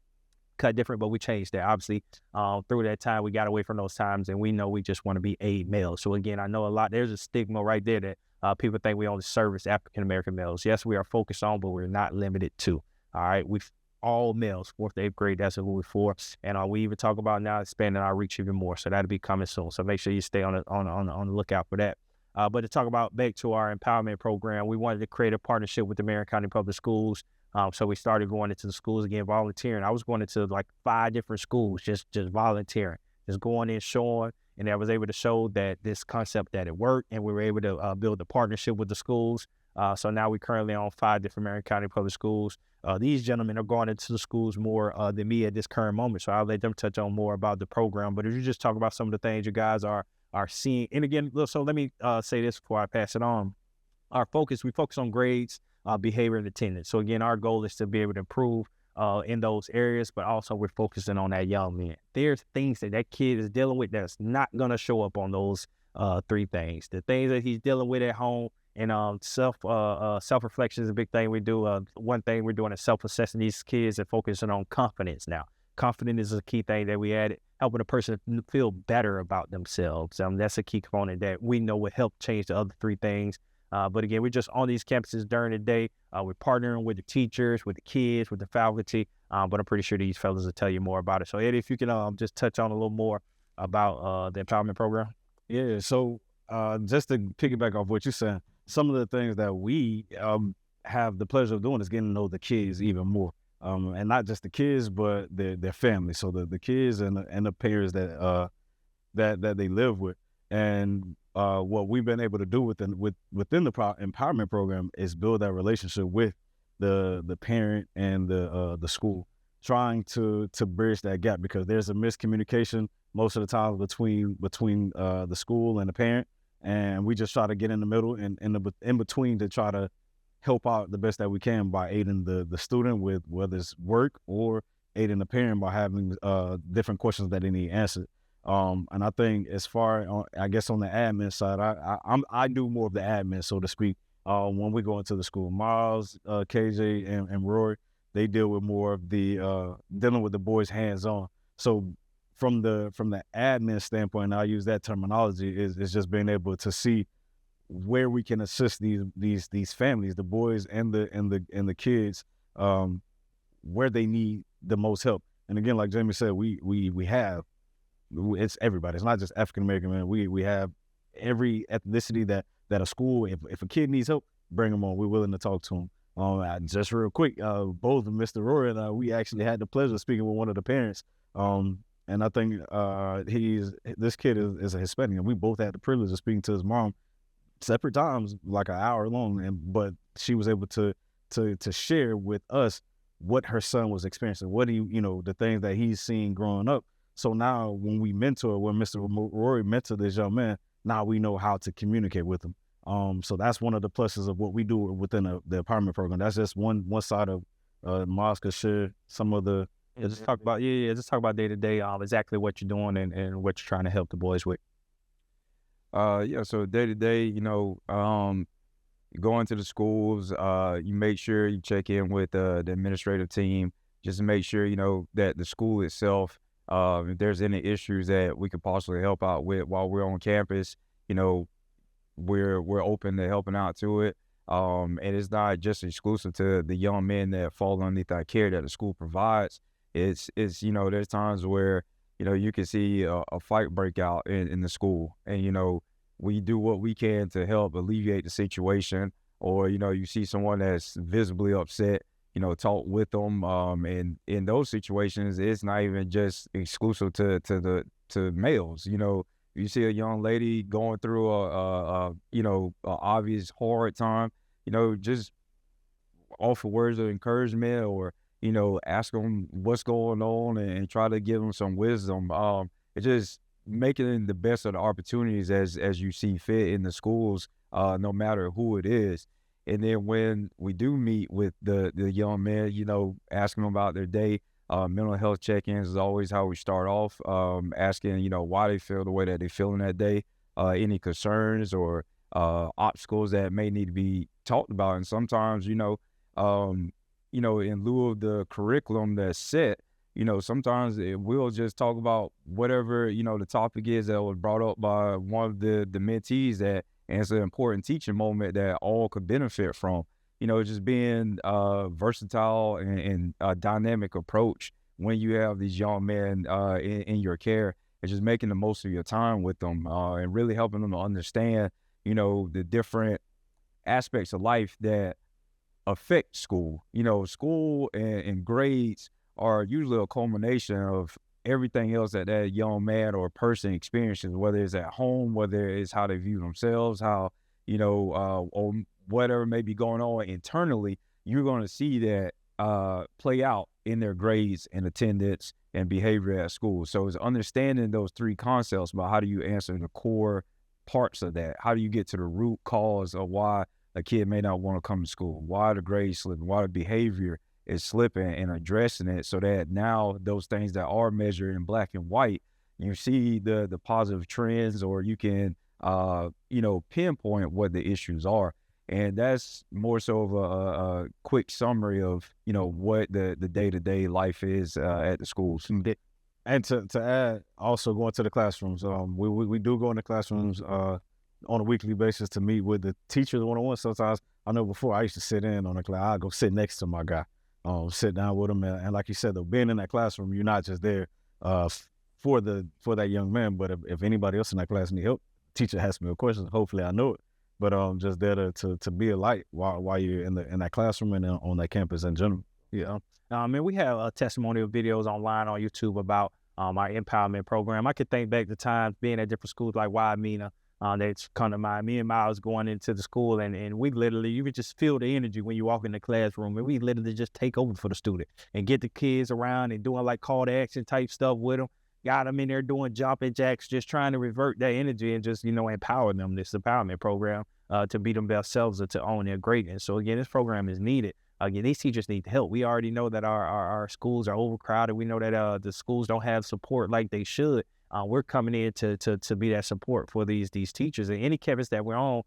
but we changed that. Obviously, through that time, we got away from those times, and we know we just want to be a male. So again, I know there's a stigma right there that people think we only service African-American males. Yes, we are focused on, but we're not limited to. All right, all males, 4th to 8th grade, that's what we're for. And we even talk about now expanding our reach even more. So that'll be coming soon. So make sure you stay on the lookout for that. But to talk about back to our empowerment program, we wanted to create a partnership with the Marion County Public Schools. So we started going into the schools again, volunteering. I was going into like 5 different schools, just volunteering, just going in, showing, and I was able to show that this concept that it worked, and we were able to build a partnership with the schools. So now we're currently on 5 different Marion County Public Schools. These gentlemen are going into the schools more than me at this current moment, so I'll let them touch on more about the program. But if you just talk about some of the things you guys are seeing, and again, so let me say this before I pass it on. We focus on grades, behavior, and attendance. So again, our goal is to be able to improve in those areas, but also we're focusing on that young man. There's things that kid is dealing with that's not going to show up on those 3 things. The things that he's dealing with at home, and self-reflection is a big thing we do. One thing we're doing is self-assessing these kids and focusing on confidence now. Confidence is a key thing that we added, helping a person feel better about themselves. That's a key component that we know will help change the other 3 things. But again, we're just on these campuses during the day. We're partnering with the teachers, with the kids, with the faculty. But I'm pretty sure these fellas will tell you more about it. So Eddie, if you can just touch on a little more about the empowerment program. Yeah. So just to piggyback off what you're saying, some of the things that we have the pleasure of doing is getting to know the kids even more. And not just the kids, but their family. So the kids and the parents that they live with. And what we've been able to do within the empowerment program is build that relationship with the parent and the school, trying to bridge that gap, because there's a miscommunication most of the time between the school and the parent, and we just try to get in the middle and in between to try to help out the best that we can by aiding the student with whether it's work, or aiding the parent by having different questions that they need answered. And I think as far, I guess on the admin side, I do more of the admin, so to speak. When we go into the school, Miles, KJ, and Roy, they deal with more of the dealing with the boys hands-on. So from the admin standpoint, I use that terminology, is just being able to see where we can assist these families, the boys and the kids, where they need the most help. And again, like Jamie said, we have, it's everybody. It's not just African American men. We have every ethnicity that a school, if a kid needs help, bring them on. We're willing to talk to them. Just real quick, both Mr. Roy and I, we actually had the pleasure of speaking with one of the parents. And I think this kid is a Hispanic, and we both had the privilege of speaking to his mom separate times, like an hour long. But she was able to share with us what her son was experiencing, what the things that he's seen growing up. So now when Mr. Rory mentored this young man, now we know how to communicate with him. So that's one of the pluses of what we do within the empowerment program. That's just one side of Miles could share some of the. Just talk about day to day, exactly what you're doing and what you're trying to help the boys with. So day to day, going to the schools, you make sure you check in with the administrative team, just to make sure, that the school itself, if there's any issues that we could possibly help out with while we're on campus, we're open to helping out to it. And it's not just exclusive to the young men that fall underneath that care that the school provides. It's there's times where, you can see a fight break out in the school, and, we do what we can to help alleviate the situation, or, you see someone that's visibly upset, talk with them. And in those situations, it's not even just exclusive to males. You see a young lady going through a obvious hard time, just offer words of encouragement, or, ask them what's going on and try to give them some wisdom. It's just making the best of the opportunities as you see fit in the schools, no matter who it is. And then when we do meet with the young men, asking them about their day, mental health check-ins is always how we start off, asking, why they feel the way that they feel in that day, any concerns, or obstacles that may need to be talked about. And sometimes, in lieu of the curriculum that's set, sometimes we'll just talk about whatever, the topic is that was brought up by one of the mentees and it's an important teaching moment that all could benefit from. Just being versatile and a dynamic approach when you have these young men in your care, and just making the most of your time with them and really helping them to understand, the different aspects of life that affect school. School and grades are usually a culmination of everything else that young man or person experiences, whether it's at home, whether it's how they view themselves, how, or whatever may be going on internally. You're going to see that play out in their grades and attendance and behavior at school. So it's understanding those three concepts about how do you answer the core parts of that? How do you get to the root cause of why a kid may not want to come to school, why the grades slipping, why the behavior is slipping, and addressing it so that now those things that are measured in black and white, you see the positive trends, or you can, pinpoint what the issues are. And that's more so of a quick summary of, what the day-to-day life is at the schools. And to add, also going to the classrooms, we do go in the classrooms on a weekly basis to meet with the teachers one-on-one. Sometimes, I know before I used to sit in on the class, I'd go sit next to my guy, sit down with him. And like you said, though, being in that classroom, you're not just there for that young man, but if anybody else in that class need help, teacher asks me a question, hopefully I know it. But just there to be a light while you're in that classroom and on that campus in general. Yeah. We have testimonial videos online on YouTube about our empowerment program. I could think back to times being at different schools like Wymena. That's come to mind. Me and Miles going into the school, and we literally, you could just feel the energy when you walk in the classroom, and we literally just take over for the student and get the kids around and doing like call to action type stuff with them. Got them in there doing jumping jacks, just trying to revert that energy and just, empower them, this empowerment program, to be them best selves or to own their greatness. So again, this program is needed. Again, these teachers need help. We already know that our schools are overcrowded. We know that the schools don't have support like they should. We're coming in to be that support for these teachers. And any campus that we're on,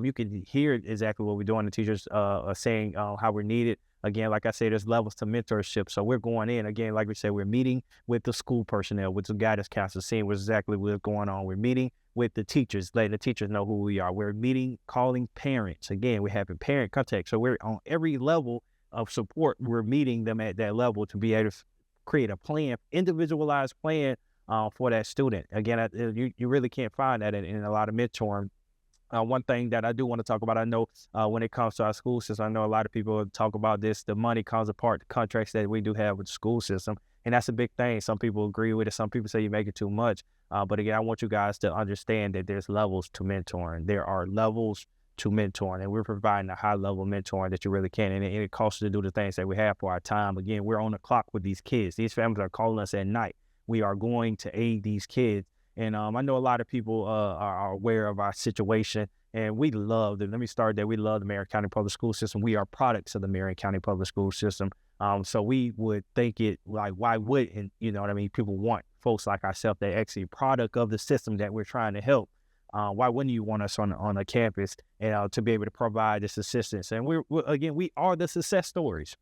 you can hear exactly what we're doing. The teachers are saying how we're needed. Again, like I said, there's levels to mentorship. So we're going in, again, like we said, we're meeting with the school personnel, with the guidance counselor, seeing what's exactly what's going on. We're meeting with the teachers, letting the teachers know who we are. We're meeting, calling parents. Again, we're having parent contact. So we're on every level of support. We're meeting them at that level to be able to create a plan, individualized plan for that student. Again, you really can't find that in a lot of mentoring. One thing that I do want to talk about, I know when it comes to our school system, I know a lot of people talk about this, the money comes apart, the contracts that we do have with the school system, and that's a big thing. Some people agree with it. Some people say you make it too much. But again, I want you guys to understand that there's levels to mentoring. There are levels to mentoring, and we're providing a high level mentoring that you really can. And it costs to do the things that we have for our time. Again, we're on the clock with these kids. These families are calling us at night. We are going to aid these kids. And I know a lot of people are aware of our situation, and we love them. Let me start there. We love the Marion County Public School System. We are products of the Marion County Public School System. So we would think it like, why wouldn't, people want folks like ourselves that actually product of the system that we're trying to help. Why wouldn't you want us on a campus and to be able to provide this assistance? And we are the success stories.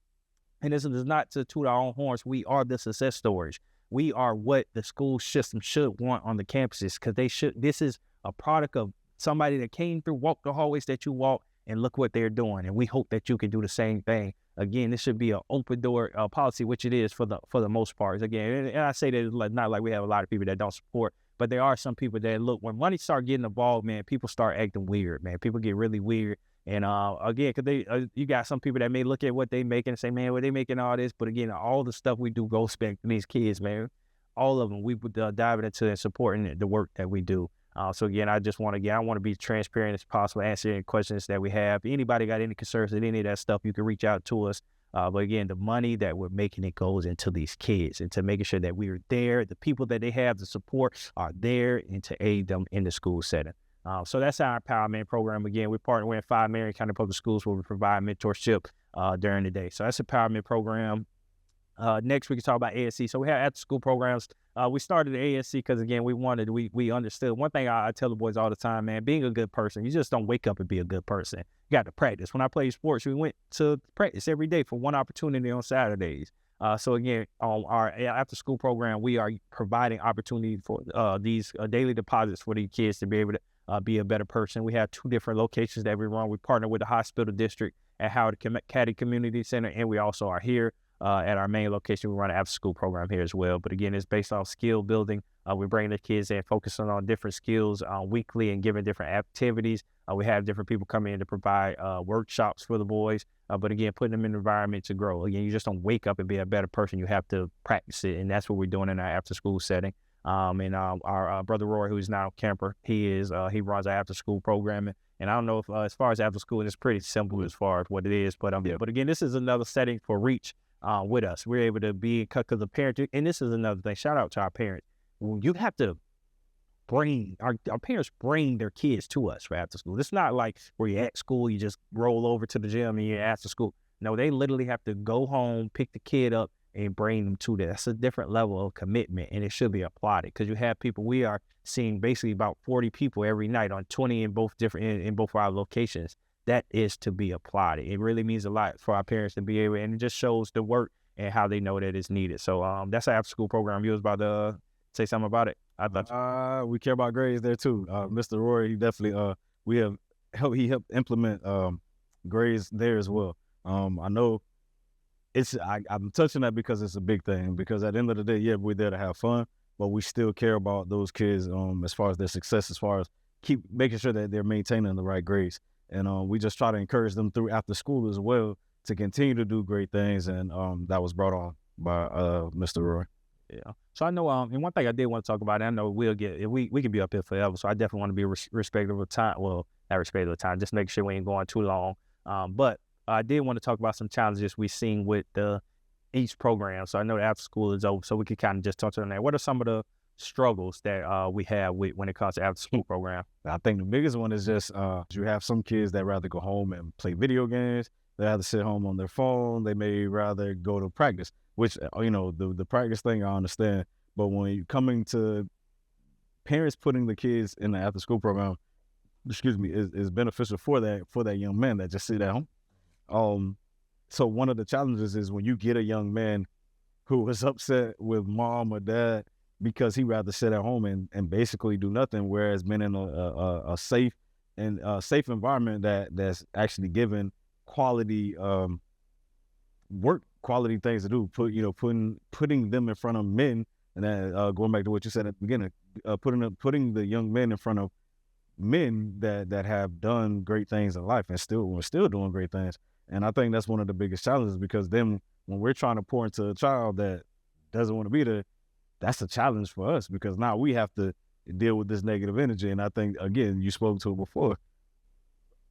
And this is not to toot our own horns. We are the success stories. We are what the school system should want on the campuses, because this is a product of somebody that came through, walked the hallways that you walk, and look what they're doing. And we hope that you can do the same thing. Again, this should be an open door policy, which it is for the most part. Again, and I say that it's not like we have a lot of people that don't support, but there are some people that look, when money start getting involved, man, people start acting weird, man. People get really weird. And again, because you got some people that may look at what they making and say, man, well, they making all this. But again, all the stuff we do goes back to these kids, man. All of them, we would dive into and supporting the work that we do. So again, I want to be transparent as possible, answer any questions that we have. If anybody got any concerns with any of that stuff, you can reach out to us. But again, the money that we're making, it goes into these kids and to making sure that we are there. The people that they have to support are there and to aid them in the school setting. So that's our empowerment program. Again, we're partnering with 5 Marion County Public Schools where we provide mentorship during the day. So that's empowerment program. Next, we can talk about ASC. So we have after school programs. We started the ASC because, again, we understood. One thing I tell the boys all the time, man, being a good person, you just don't wake up and be a good person. You got to practice. When I played sports, we went to practice every day for one opportunity on Saturdays. So again, on our after school program, we are providing opportunity for these daily deposits for these kids to be able to be a better person. We have 2 different locations that we run. We partner with the hospital district at Howard Caddy Community Center, and we also are here at our main location. We run an after school program here as well. But again, it's based on skill building. We bring the kids in, focusing on different skills weekly and giving different activities. We have different people come in to provide workshops for the boys. But again, putting them in an environment to grow. Again, you just don't wake up and be a better person. You have to practice it. And that's what we're doing in our after school setting. And our brother Roy, who's now a camper, he runs our after school programming. And I don't know if as far as after school, it's pretty simple as far as what it is. But but again, this is another setting for reach with us. We're able to be, because the parent, and this is another thing, shout out to our parents. You have to bring, our parents bring their kids to us for after school. It's not like where you're at school, you just roll over to the gym and you're after school. No, they literally have to go home, pick the kid up, and bring them to that. That's a different level of commitment, and it should be applauded, because you have people, we are seeing basically about 40 people every night on 20 in both of our locations. That is to be applauded. It really means a lot for our parents to be able, and it just shows the work and how they know that it's needed. So that's our after school program. You was about to say something about it? I thought we care about grades there too. Mr. Roy, he definitely he helped implement grades there as well. I know I'm touching that because it's a big thing, because at the end of the day, yeah, we're there to have fun, but we still care about those kids as far as their success, as far as keep making sure that they're maintaining the right grades. And we just try to encourage them through after school as well to continue to do great things. And that was brought on by Mr. Roy. Yeah. So I know, and one thing I did want to talk about, I know we can be up here forever, so I definitely want to be respectful of time. Well, not respectful of time, just make sure we ain't going too long. But I did want to talk about some challenges we've seen with each program. So I know the after school is over, so we could kind of just touch on that. What are some of the struggles that we have when it comes to after school program? I think the biggest one is just you have some kids that rather go home and play video games. They rather sit home on their phone. They may rather go to practice, which, the practice thing I understand. But when you're coming to parents putting the kids in the after school program, is beneficial for that young man that just sit at home. So one of the challenges is when you get a young man who is upset with mom or dad because he rather sit at home and basically do nothing, whereas being in a safe environment that's actually given quality work, quality things to do, putting them in front of men, and then going back to what you said at the beginning, putting the young men in front of men that have done great things in life and we're still doing great things. And I think that's one of the biggest challenges, because then when we're trying to pour into a child that doesn't want to be there, that's a challenge for us, because now we have to deal with this negative energy. And I think, again, you spoke to it before,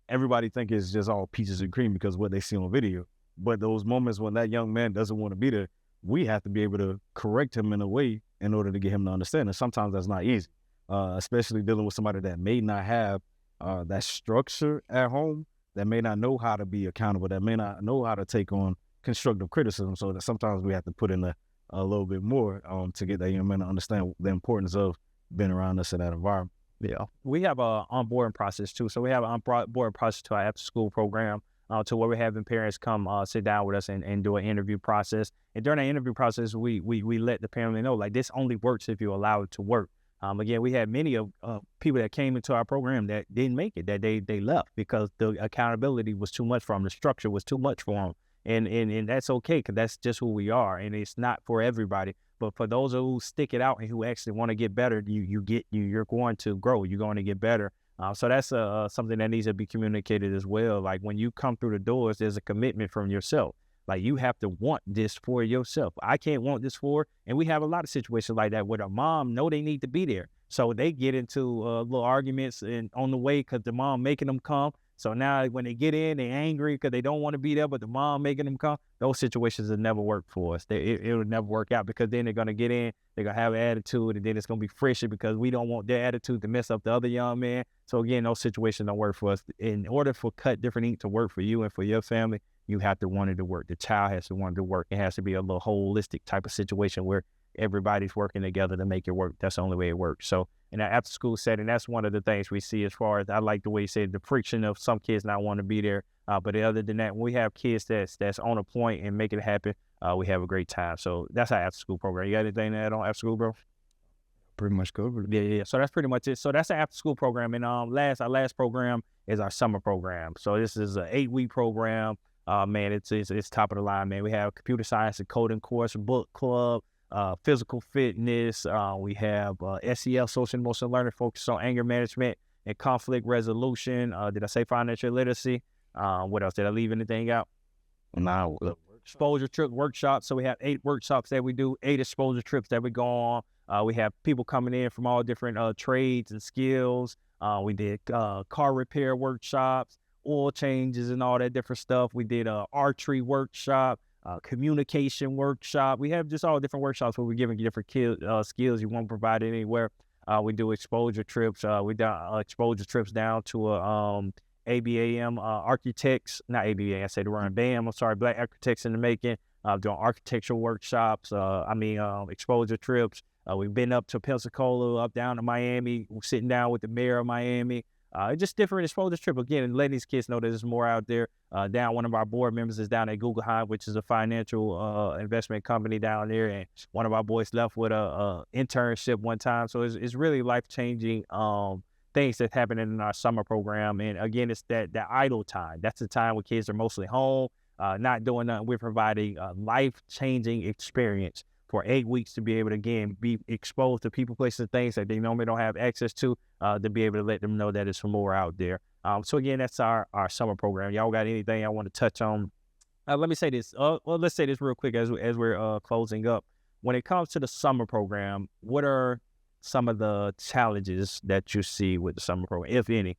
everybody think it's just all peaches and cream because of what they see on video. But those moments when that young man doesn't want to be there, we have to be able to correct him in a way in order to get him to understand. And sometimes that's not easy, especially dealing with somebody that may not have that structure at home, that may not know how to be accountable, that may not know how to take on constructive criticism. So that sometimes we have to put in a little bit more to get that young man to understand the importance of being around us in that environment. Yeah, we have an onboarding process too. So we have an onboarding process to our after school program, to where we're having parents come sit down with us and do an interview process. And during that interview process, we let the parent know, like, this only works if you allow it to work. Again, we had many of people that came into our program that didn't make it, that they left because the accountability was too much for them, the structure was too much for them. And that's okay, because that's just who we are, and it's not for everybody. But for those who stick it out and who actually want to get better, you're going to grow. You're going to get better. So that's something that needs to be communicated as well. Like, when you come through the doors, there's a commitment from yourself. Like, you have to want this for yourself. I can't want this for, and we have a lot of situations like that where the mom know they need to be there. So they get into little arguments and on the way, because the mom making them come. So now when they get in, they angry because they don't want to be there, but the mom making them come. Those situations will never work for us. It will never work out, because then they're going to get in, they're going to have an attitude, and then it's going to be frisher because we don't want their attitude to mess up the other young man. So again, those situations don't work for us. In order for Kut Different Inc. to work for you and for your family, you have to want it to work. The child has to want it to work. It has to be a little holistic type of situation where everybody's working together to make it work. That's the only way it works. So in that after school setting, that's one of the things we see as far as, I like the way you said, the friction of some kids not wanting to be there. But other than that, when we have kids that's on a point and make it happen, we have a great time. So that's our after school program. You got anything to add on after school, bro? Pretty much covered. Yeah. So that's pretty much it. So that's the after school program. And our last program is our summer program. So this is an 8-week program. Man, it's top of the line, man. We have computer science and coding course, book club, physical fitness. We have SEL, social and emotional learning, focused on anger management and conflict resolution. Did I say financial literacy? What else? Did I leave anything out? Now, Exposure trip workshops. So we have 8 workshops that we do, 8 exposure trips that we go on. We have people coming in from all different trades and skills. We did car repair workshops, oil changes and all that different stuff. We did archery workshop, communication workshop. We have just all different workshops where we're giving you different skills you won't provide anywhere. We do exposure trips. We do exposure trips down to ABAM architects, not ABA, I said the wrong BAM, I'm sorry, Black Architects in the Making, doing architectural workshops, exposure trips. We've been up to Pensacola, up down to Miami, sitting down with the mayor of Miami. Just different exposure trip. Again, and letting these kids know there's more out there. One of our board members is down at Guggenheim, which is a financial investment company down there. And one of our boys left with a internship one time. So it's really life-changing things that happen in our summer program. And again, it's that idle time. That's the time when kids are mostly home, not doing nothing. We're providing a life-changing experience for 8 weeks to be able to, again, be exposed to people, places, and things that they normally don't have access to be able to let them know that there's some more out there. So again, that's our summer program. Y'all got anything I want to touch on? Let me say this. Let's say this real quick as we're closing up. When it comes to the summer program, what are some of the challenges that you see with the summer program, if any?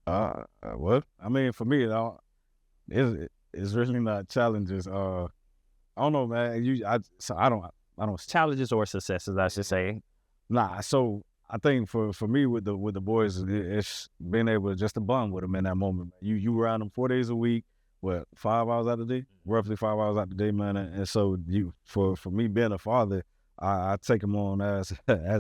What? I mean, for me, it's really not challenges. I don't know, man. I don't Challenges or successes, I should say. Nah, so I think for me with the boys, it's being able just to bond with them in that moment. You around them 4 days a week, 5 hours out of the day, roughly 5 hours out of the day, man. And so for me being a father, I take them on as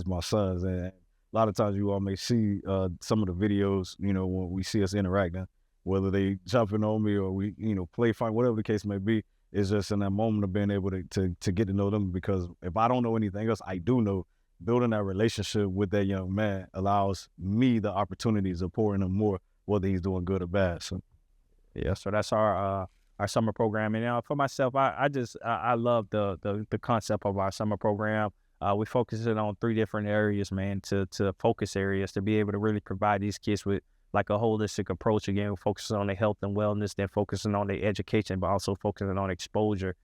my sons. And a lot of times you all may see some of the videos, when we see us interacting, whether they jumping on me or we, play fight, whatever the case may be. It's just in that moment of being able to get to know them, because if I don't know anything else, I do know building that relationship with that young man allows me the opportunities of pouring him more, whether he's doing good or bad. So, yeah, so that's our summer program. And for myself, I love the concept of our summer program. We focus it on 3 different areas, man, to focus areas to be able to really provide these kids with like a holistic approach. Again, focusing on their health and wellness, then focusing on their education, but also focusing on exposure.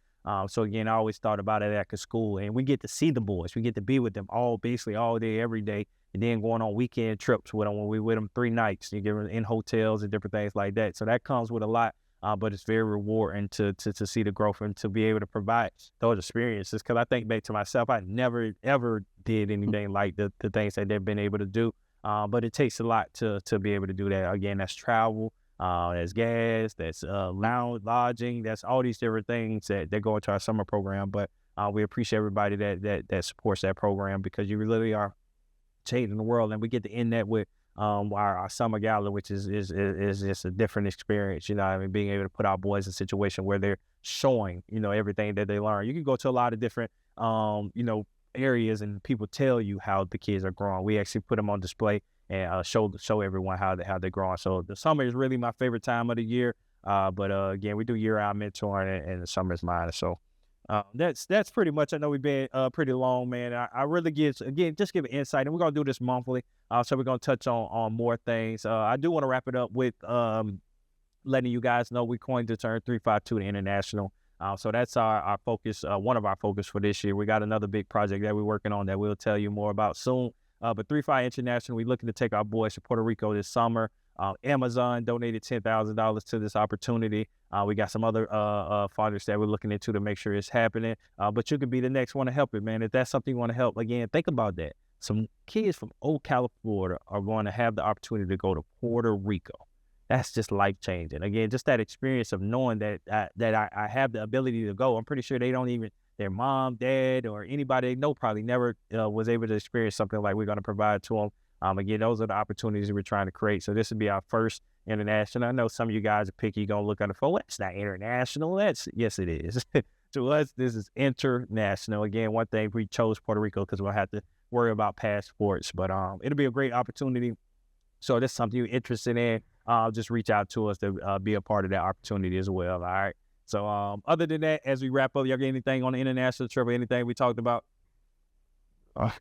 So again, I always thought about it after school, and we get to see the boys. We get to be with them basically all day, every day, and then going on weekend trips with them when we with them 3 nights. You get them in hotels and different things like that. So that comes with a lot, but it's very rewarding to see the growth and to be able to provide those experiences. Because I think back to myself, I never ever did anything like the things that they've been able to do. But it takes a lot to be able to do that. Again, that's travel, that's gas, that's lodging, that's all these different things that go into our summer program. But we appreciate everybody that supports that program, because you really are changing the world. And we get to end that with our summer gala, which is just a different experience. Being able to put our boys in a situation where they're showing, everything that they learn. You can go to a lot of different, areas and people tell you how the kids are growing. We actually put them on display and show everyone how they're growing. So the summer is really my favorite time of the year. But again, we do year-round mentoring, and the summer is mine. So that's pretty much. I know we've been pretty long, man. I really just give an insight, and we're gonna do this monthly. So we're gonna touch on more things. I do want to wrap it up with letting you guys know we coined the term 352 International. So that's our focus, one of our focus for this year. We got another big project that we're working on that we'll tell you more about soon. But 352 International, we're looking to take our boys to Puerto Rico this summer. Amazon donated $10,000 to this opportunity. We got some other funders that we're looking into to make sure it's happening. But you could be the next one to help it, man. If that's something you want to help, again, think about that. Some kids from Ocala, Florida are going to have the opportunity to go to Puerto Rico. That's just life-changing. Again, just that experience of knowing that I have the ability to go. I'm pretty sure they don't even, their mom, dad, or anybody they know probably never was able to experience something like we're going to provide to them. Again, those are the opportunities we're trying to create. So this would be our first international. I know some of you guys are picky, going to look on the phone. Well, it's not international. Yes, it is. To us, this is international. Again, one thing, we chose Puerto Rico because we'll have to worry about passports. But it'll be a great opportunity. So if that's something you're interested in, just reach out to us to be a part of that opportunity as well. All right. So other than that, as we wrap up, y'all got anything on the international trip or anything we talked about? All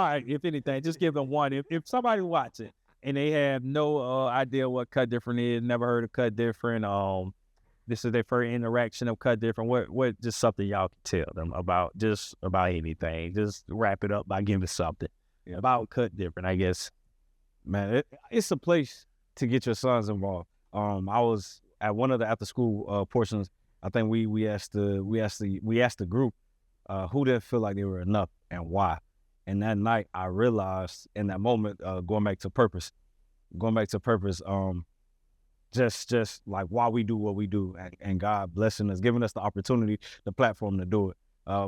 right, if anything, just give them one. If somebody watching and they have no idea what Kut Different is, never heard of Kut Different, this is their first interaction of Kut Different, what just something y'all can tell them about anything. Just wrap it up by giving something about Kut Different, I guess. Man, it's a place to get your sons involved. I was at one of the after school portions. I think we asked the group who didn't feel like they were enough and why. And that night, I realized in that moment, going back to purpose, just like why we do what we do, and God blessing us, giving us the opportunity, the platform to do it.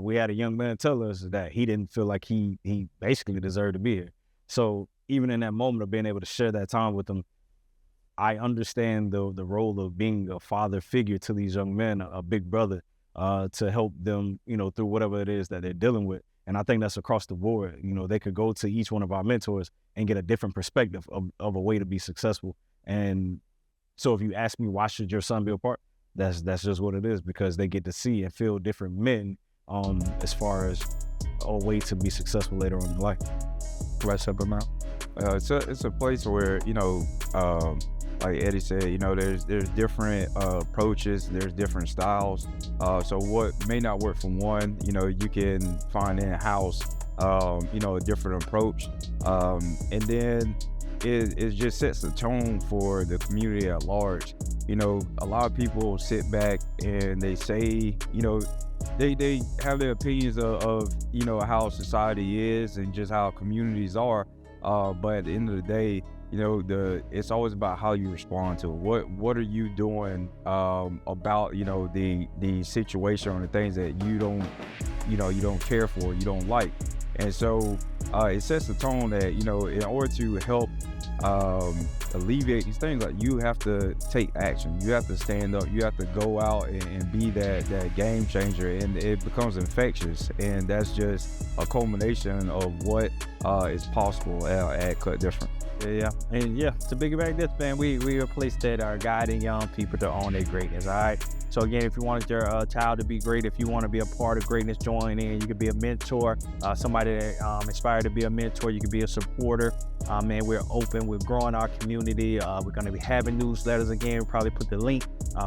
We had a young man tell us that he didn't feel like he basically deserved to be here. So even in that moment of being able to share that time with them, I understand the role of being a father figure to these young men, a big brother, to help them, through whatever it is that they're dealing with. And I think that's across the board. They could go to each one of our mentors and get a different perspective of a way to be successful. And so if you ask me, why should your son be a part? That's just what it is, because they get to see and feel different men as far as a way to be successful later on in life. Right up amount. It's a place where, like Eddie said, there's different approaches, there's different styles. So what may not work for one, you can find in-house, a different approach. And then it just sets the tone for the community at large. A lot of people sit back and they say, they have their opinions of how society is and just how communities are. But at the end of the day, it's always about how you respond to it. What are you doing about the situation or the things that you don't care for, you don't like. And so it sets the tone that in order to help alleviate these things, like, you have to take action, you have to stand up, you have to go out and be that game changer, and it becomes infectious. And that's just a culmination of what is possible at Kut Different. Yeah. And to piggyback this, man, we are a place that are guiding young people to own their greatness. All right. So again, if you want your child to be great, if you want to be a part of greatness, join in. You could be a mentor, somebody that inspired to be a mentor. You could be a supporter. Man, we're open. We're growing our community. We're going to be having newsletters again. We'll probably put the link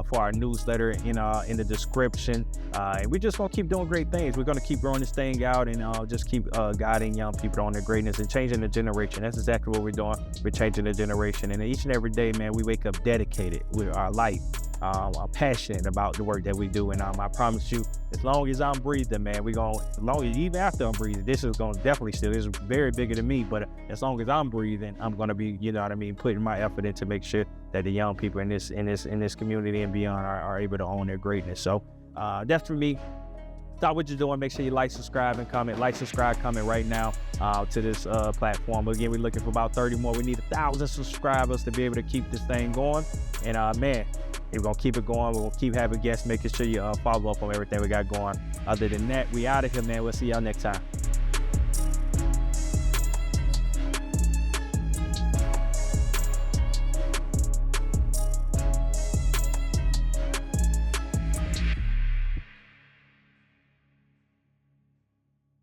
for our newsletter in the description. And we're just going to keep doing great things. We're going to keep growing this thing out and just keep guiding young people on their greatness and changing the generation. That's exactly what we're doing. We're changing the generation. And each and every day, man, we wake up dedicated with our life. I'm passionate about the work that we do, and I promise you, as long as I'm breathing, man, even after I'm breathing, this is going to definitely still, this is very bigger than me, but as long as I'm breathing, I'm going to be, putting my effort in to make sure that the young people in this community and beyond are able to own their greatness. So that's for me. Stop what you're doing. Make sure you like, subscribe, and comment. Like, subscribe, comment right now to this platform. Again, we're looking for about 30 more. We need 1,000 subscribers to be able to keep this thing going. And man, we're going to keep it going. We're going to keep having guests, making sure you follow up on everything we got going. Other than that, we out of here, man. We'll see y'all next time.